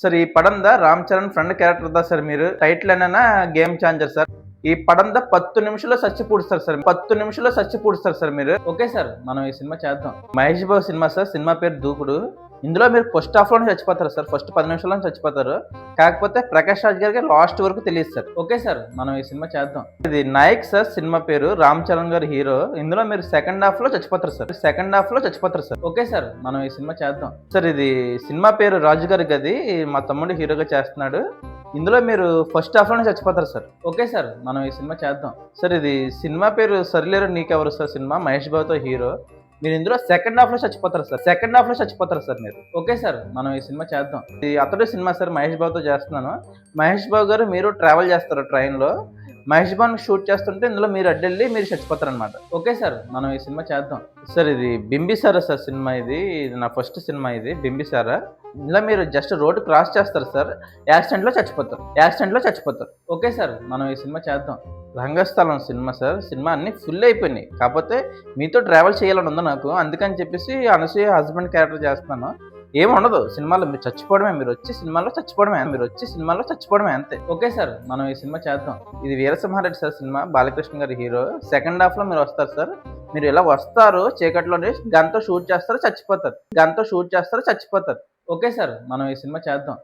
Sir ఈ పడంద Ram Charan friend character దా sir మీరు title ఏమైనా గేమ్ ఛాంజర్ సార్. ఈ పడంద 10 నిమిషాల్లో చచ్చి పూడుస్తారు సార్. 10 నిమిషాల్లో చచ్చి పూడుస్తారు సార్ మీరు. ఓకే సార్, మనం ఈ సినిమా చేద్దాం. Mahesh Babu cinema sir. Cinema పేరు దూకుడు. ఇందులో మీరు ఫస్ట్ హాఫ్ లోనే చచ్చిపోతారు సార్. ఫస్ట్ 10 నిమిషాల్లో చచ్చిపోతారు. కాకపోతే ప్రకాష్ రాజ్ గారికి లాస్ట్ వరకు తెలియదు సార్. ఓకే సార్, మనం ఈ సినిమా చేద్దాం. ఇది నాయక్ సార్. సినిమా పేరు రామ్ చరణ్ గారు హీరో. ఇందులో మీరు సెకండ్ హాఫ్ లో చచ్చిపోతారు సార్. సెకండ్ హాఫ్ లో చచ్చిపోతారు సార్. ఓకే సార్, మనం ఈ సినిమా చేద్దాం. సార్ ఇది సినిమా పేరు రాజు గారి గది. మా తమ్ముడు హీరోగా చేస్తున్నాడు. ఇందులో మీరు ఫస్ట్ హాఫ్ లోనే చచ్చిపోతారు సార్. ఓకే సార్, మనం ఈ సినిమా చేద్దాం. సార్ ఇది సినిమా పేరు సరిలేరు నీకెవరు సార్. సినిమా మహేష్ బాబుతో హీరో. మీరు ఇందులో సెకండ్ హాఫ్ లో చచ్చిపోతారు సార్. సెకండ్ హాఫ్ లో చచ్చిపోతారు సార్ మీరు. ఓకే సార్, మనం ఈ సినిమా చేద్దాం. ఇది అతడు సినిమా సార్. మహేష్ బాబుతో చేస్తున్నాను. మహేష్ బాబు గారు మీరు ట్రావెల్ చేస్తారు ట్రైన్ లో. మహేష్ బాబుని షూట్ చేస్తుంటే ఇందులో మీరు అడ్డెళ్ళి మీరు చచ్చిపోతారు అనమాట. ఓకే సార్, మనం ఈ సినిమా చేద్దాం. సార్ ఇది బింబిసారా సార్ సినిమా. ఇది నా ఫస్ట్ సినిమా. ఇది బింబిసారా. ఇందులో మీరు జస్ట్ రోడ్డు క్రాస్ చేస్తారు సార్. యాక్సిడెంట్ లో చచ్చిపోతారు. ఓకే సార్, మనం ఈ సినిమా చేద్దాం. రంగస్థలం సినిమా సార్. సినిమా అన్ని ఫుల్ అయిపోయినాయి. కాకపోతే మీతో ట్రావెల్ చేయాలని ఉంది నాకు. అందుకని చెప్పేసి అనసూయ హస్బెండ్ క్యారెక్టర్ చేస్తున్నాను. ఏముండదు సినిమాలో. మీరు చచ్చిపోవడమే. మీరు వచ్చి సినిమాలో చచ్చిపోవడమే అంతే. ఓకే సార్, మనం ఈ సినిమా చేద్దాం. ఇది వీరసింహారెడ్డి సార్ సినిమా. బాలకృష్ణ గారి హీరో. సెకండ్ హాఫ్ లో మీరు వస్తారు సార్. మీరు ఇలా వస్తారు చీకట్లోనే గన్తో షూట్ చేస్తారు చచ్చిపోతారు. ఓకే సార్, మనం ఈ సినిమా చేద్దాం.